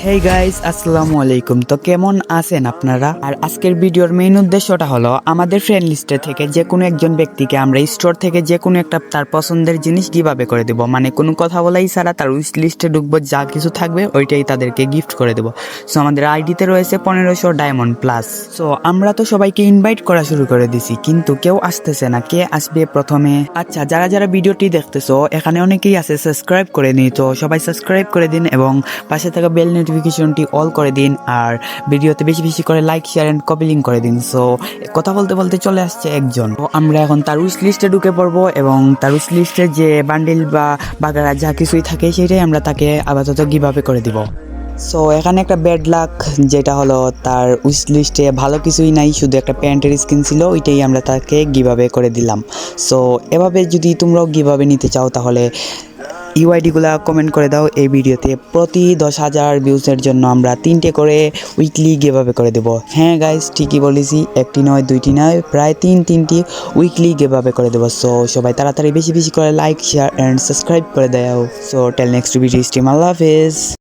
Hey guys, আসসালামু আলাইকুম। তো কেমন আছেন আপনারা? আর আজকের ভিডিওর মেইন উদ্দেশ্যটা হলো আমাদের ফ্রেন্ড লিস্টে থেকে যে কোনো একজন ব্যক্তিকে আমরা স্টোর থেকে যে কোনো একটা তার পছন্দের জিনিস গিভাবে করে দেব। মানে কোনো কথা বলাই ছাড়া তার উইশ লিস্টে ঢুকবো, যা কিছু থাকবে ওইটাই তাদেরকে গিফট করে দেব। সো আমাদের আইডিতে রয়েছে 1500 ডায়মন্ড প্লাস। সো আমরা তো সবাইকে ইনভাইট করা শুরু করে দিছি, কিন্তু কেউ আসতেছে না। কে আসবে প্রথমে? আচ্ছা, যারা যারা ভিডিওটি দেখতেছো এখানে অনেকেই আছে সাবস্ক্রাইব করে নি, তো সবাই সাবস্ক্রাইব করে দিন এবং পাশে থাকা বেল নোটিফিকেশনটি অল করে দিন। আর ভিডিওতে বেশি বেশি করে like, share and copy link করে দিন। সো কথা বলতে বলতে চলে আসছে একজন। তো আমরা এখন তার উইশ লিস্টে ঢুকে পড়বো এবং তার উইশ লিস্টে যে বান্ডিল বা বাগারা যা কিছুই থাকে সেটাই আমরা তাকে আপাতত গিভাবে করে দিব। সো এখানে একটা ব্যাড লাক, যেটা হলো তার উইশ লিস্টে ভালো কিছুই নাই, শুধু একটা প্যান্টের স্কিন ছিল, ওইটাই আমরা তাকে গিভাবে করে দিলাম। সো এভাবে যদি তোমরাও গিভাবে নিতে চাও তাহলে ইউআইডিগুলা কমেন্ট করে দাও এই ভিডিওতে। প্রতি 10,000 ভিউজের জন্য আমরা 3টে করে উইকলি গিভাবে করে দেবো। হ্যাঁ গাইস, ঠিকই বলেছি, একটি নয় দুইটি নয়, প্রায় তিনটি উইকলি গিভাবে করে দেবো। সো সবাই তাড়াতাড়ি বেশি বেশি করে লাইক, শেয়ার অ্যান্ড সাবস্ক্রাইব করে দাও। So till next video stream, আল্লাহ হাফেজ।